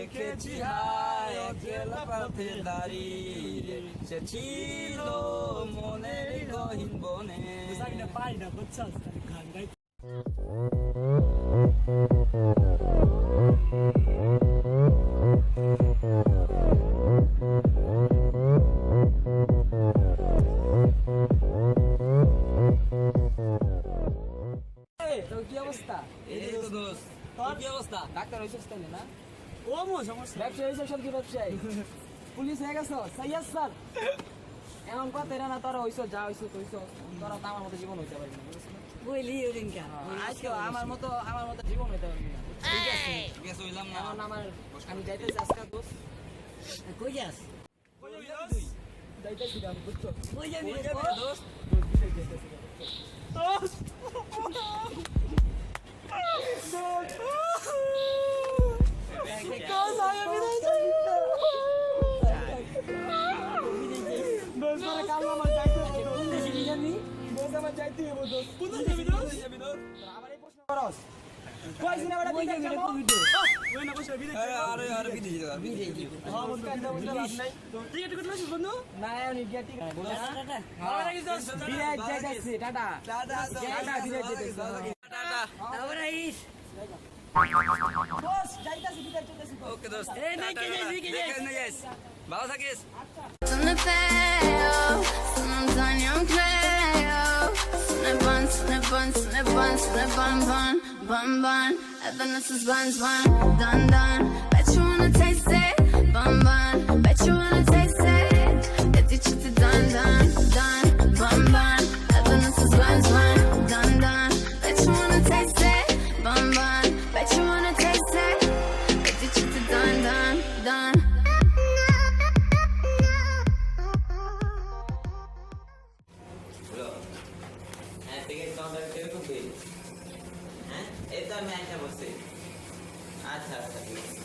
দেখেছি হায় অচেল পথে দাঁড়িয়ে সে ছিল মনের গহীন বনে পাই না বুঝছস গান গাই তো কি অবস্থা? এই তো দোস্ত তোর কি অবস্থা? ডাক্তার হইছিস তাহলে না? ও মো সমস্যা ব্যবসা হয়েছে সবজি ব্যবসায়ী পুলিশ হয়ে গেছো সাইয়াস স্যার এমন কথা এরা না তোরা হইছো যা হইছো কইছো তোরা তো আমার মতো জীবন হইতে পারবি না বইলি ওদিন কেন আজকে আমার মতো জীবন হইতে পারবি না ঠিক আছে ঠিক আছে হইলাম না এখন আমি যাইতেছি আজকে দোস্ত কই যাস যাইতেছি আমি বুঝছো কই যাবি কই রে যাবি রে দোস্ত? আরে আরে বিদেশি দাদা বিদেশি টাটা টাটা আবার আইস ওকে দোস্ত এই নাই কে যাইছি কে যাইছি যাইস ভালো থাকিস Sono feo, sono un sogno un creo. Sono bon, sono bon, sono bon, sono bon, bon, bon, bon. Happiness is bun, bun, dun, dun. Bet you wanna taste it, bun, bun. Bet you wanna taste it. Get you to dun, dun, dun, bun, bun. Happiness is bun, bun, dun, dun. Bet you wanna taste it, bun, bun. Bet you wanna taste it. Get you to dun, dun, dun. হ্যাঁ ticket counter কিরকম বিল? হ্যাঁ এই তো আমি আইসা বসছি। আচ্ছা আচ্ছা ঠিক আছে।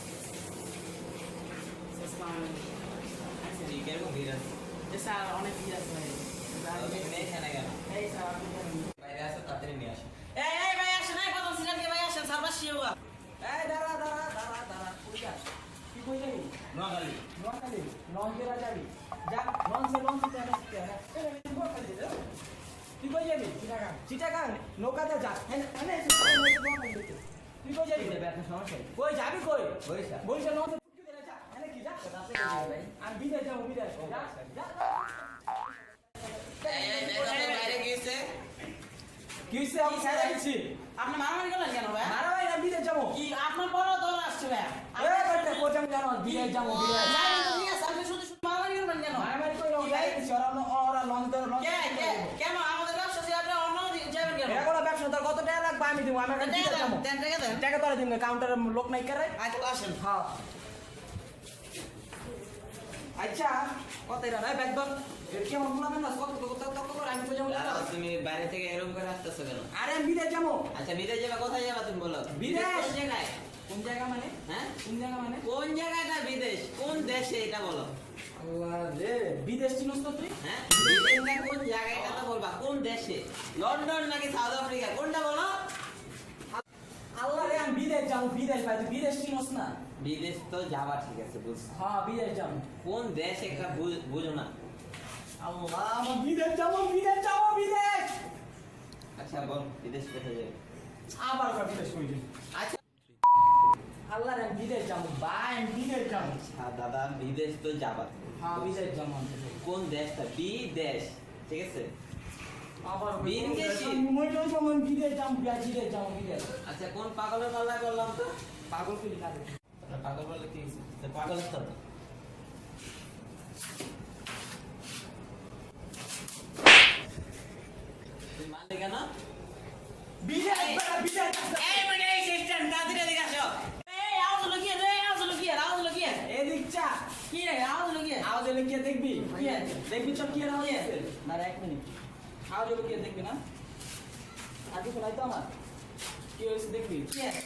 ঠিক কিরকম ভিড় আছে? অনেক ভিড় আছে ভাই তুমি নিয়ে না কেন? এই স্যার আপনি বাইরে আসো তাড়াতাড়ি নিয়ে আসো। এই ভাই আসেন এই প্রথম সিজনকে ভাই আসেন সার্ভার শিওয়া এই দাঁড়া কই যাস কি কই যাবি নোয়াখালী। নোয়াখালী লঞ্চেরা যাবি যা লঞ্চে তুই কই যাবি চিটাগাং নৌকাতে যা তুই কই যাবি কই যাবি কই বরিশাল লঞ্চে ফুটকি দে যা এনে কি যা আমি বিদেশ যাবো বিদেশ যা যা বাইরে গিয়েছে। কি হইছে আমি সাইরা দিছি আপনি মারামারি করলেন কেন ভাই মারা ভাই আমি বিদেশ যাবো কি আপনার বড় দল আসছে ভাই এই বেটা কোচাম জানো বিদেশ যাবো বিদেশ যাই তো ঠিক আছে আপনি শুধু শুধু মারামারি করবেন কেন মারামারি কই রও যাই দিছি ওরা লঞ্চ কেন আমাদের ব্যবসা ছিল আপনি অন্য দিকে যাবেন কেন এখন ব্যবসা তোর কত টাকা লাগবে আমি দিব আমি এখন বিদেশ যাবো দেন টাকা দেন টাকা তোরা দিন কাউন্টারে লোক নাই করে আচ্ছা আসেন হ্যাঁ আচ্ছা কত এরা রে ব্যাগ ধর এর কি আমার মুলামেন না কত করে আমি তো যাবো দাঁড়াও, তুমি বাইরে থেকে এরকম করে আসতেছো কেন? আরে আমি বিদেশ যাবো আচ্ছা বিদেশ যাবে, কোথায় যাবে তুমি বলো? বিদেশ? কোন জায়গায়? কোন জায়গা মানে হ্যাঁ কোন জায়গা মানে কোন জায়গায় না বিদেশ? কোন দেশে এটা বলো? আল্লাহ রে বিদেশ চিনস তো তুই হ্যাঁ বিদেশটা কোন জায়গায় এটা তো বলবা। কোন দেশে? লন্ডন নাকি সাউথ আফ্রিকা? কোনটা বলো? আল্লাহ রে আমি বিদেশ যাবো বিদেশ ভাই তুই বিদেশ চিনস না বিদেশ তো যাবা ঠিক আছে বুঝছি। হ্যাঁ বিদেশ যাবো কোন দেশ একটা বুঝো না। আল্লাহ আমার বিদেশ যাবো বিদেশ আচ্ছা বল বিদেশ কোথায় যাবে? আবার ওরা বিদেশ কই যাই আচ্ছা আল্লাহ রে আমি বিদেশ যাবো ভাই আমি বিদেশ যাবো দাদা বিদেশ তো যাবা। হ্যাঁ বিদেশ যাবো কোন দেশটা? বিদেশ ঠিক আছে। আবার বিদেশি? মইটাই যেমন বিদেশ যাবো বিদেশ আচ্ছা কোন পাগলের পাল্লায় বললাম তো? পাগল তুই না রে পাগল বললে কি হয়েছে? পাগলের তো তুমি মানলে কেন? বিদেশ এই মানে এই সিস্টেম তাড়াতাড়ি এদিকে আসো এই আওয়াজ লুকিয়ে রে আওয়াজ লুকিয়ে এদিক চা কি রে আওয়াজ লুকিয়ে আওয়াজ লুকিয়ে দেখবি কি আছে? দেখবি চল কি আওয়াজ আছে না রে 1 মিনিট আওয়াজ লুকিয়ে দেখবি না আর কিছু নাই তো আমার কি হইছে দেখবি কি আছে?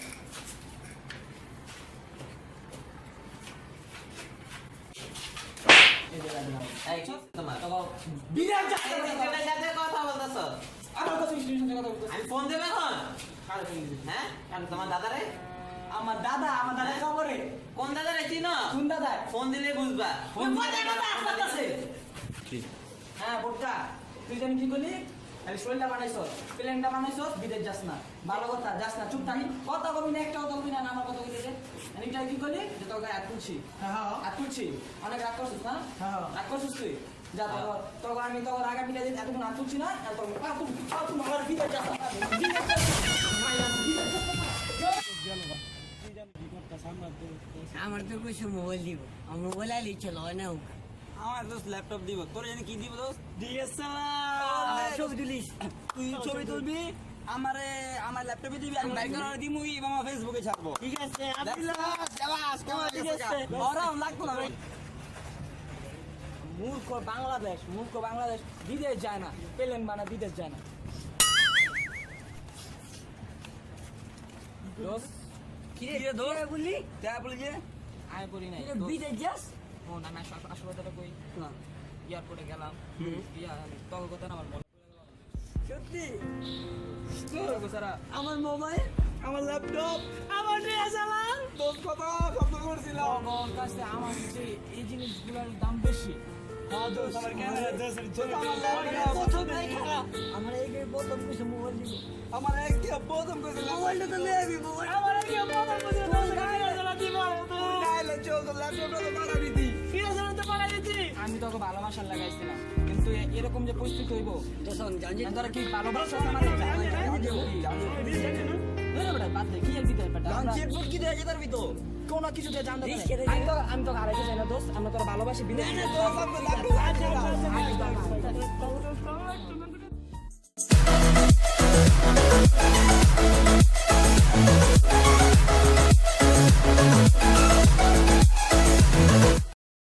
এই যে রাখলাম এই কি তোমার? বিদেশ যা এটার সাথে কথা বলতেছো? আমার কথা স্টেশন কথা বলতে আমি ফোন দেবে এখন? কারে ফোন দিবি হ্যাঁ তোমার দাদারে আমার দাদা খবরে কোন দাদা রে চিনো? কোন দাদা ফোন দিলে বুঝবা। ফোন দাদা আপনার কাছে হ্যাঁ বোকা তুই জানি কি করলি আমি শরীরটা বানাইছস প্লেনটা বানাইছস বিদেশ যাস না ভালো কথা যাস না চুপ থাকি কথা বলবি না একটা কথা বলবি না আমার কথা বলতে এটা কি করলি যে তোর গায়ে হাত তুলছি হাত তুলছি অনেক রাগ করছিস না রাগ করছিস তুই যা তোর আমি তোর আগে মিলে দিই এতক্ষণ হাত তুলছি না আর তোর তুই আমার বিদেশ যাস না আমার তো কিছু মোবাইল দিব আমার মোবাইল আইলে চলো না হোক আমার দোস্ত ল্যাপটপ দিব তোর জানি কি দিব দোস্ত ছবি তুলিস তুই ছবি তুলবি আমারে আমার ল্যাপটপে দিবি আমি বাইক করে দিমু আমার ফেসবুকে ছাড়বো ঠিক আছে ঠিক আছে আরাম লাগতো না মূর্খ বাংলাদেশ বিদেশ যায় না প্লেন বানা বিদেশ যায় না দোস্ত কি রে দোস্ত বললি তা বলি যে আমি পড়ি নাই বিদেশ যাস ফোন আমি আসলে তোরা কই না এয়ারপোর্টে গেলাম তোর কথা না আমার মনে সত্যি সারা আমার মোবাইল আমার ল্যাপটপ আমার ডিএসএলআর দোস্ত কত শব্দ করছিলাম আমার কাছে আমার কাছে এই জিনিসগুলোর দাম বেশি আমার ক্যামেরা দোস্ত প্রথম নাই খারাপ আমার এই প্রথম কিছু মোবাইল দিব আমার একটা প্রথম কইছিলাম মোবাইলটা তো নিয়ে আবি মোবাইল আমার কি প্রথম বুঝে তোর ডিএসএলআর দিব নাইলে চল তো ল্যাপটপটা তো মারা দিতি ডিএসএলআর তো পালা দিছি আমি তোকে ভালোবাসার লাগাইছিলাম কিন্তু এরকম যে পরিস্থিতি হইব তো শোন জানি তোরা কি ভালোবাসা আমার বাদ দে কি এর ভিতরে চেকবুক কি দেয় তার ভিতর কোনো কিছু দিয়ে জানতে রিস্ক পারে করে আমি তো হারাইতে চাই না দোস্ত আমরা তোরা ভালোবাসি বিদেশ দোস্ত আমার ল্যাপটপ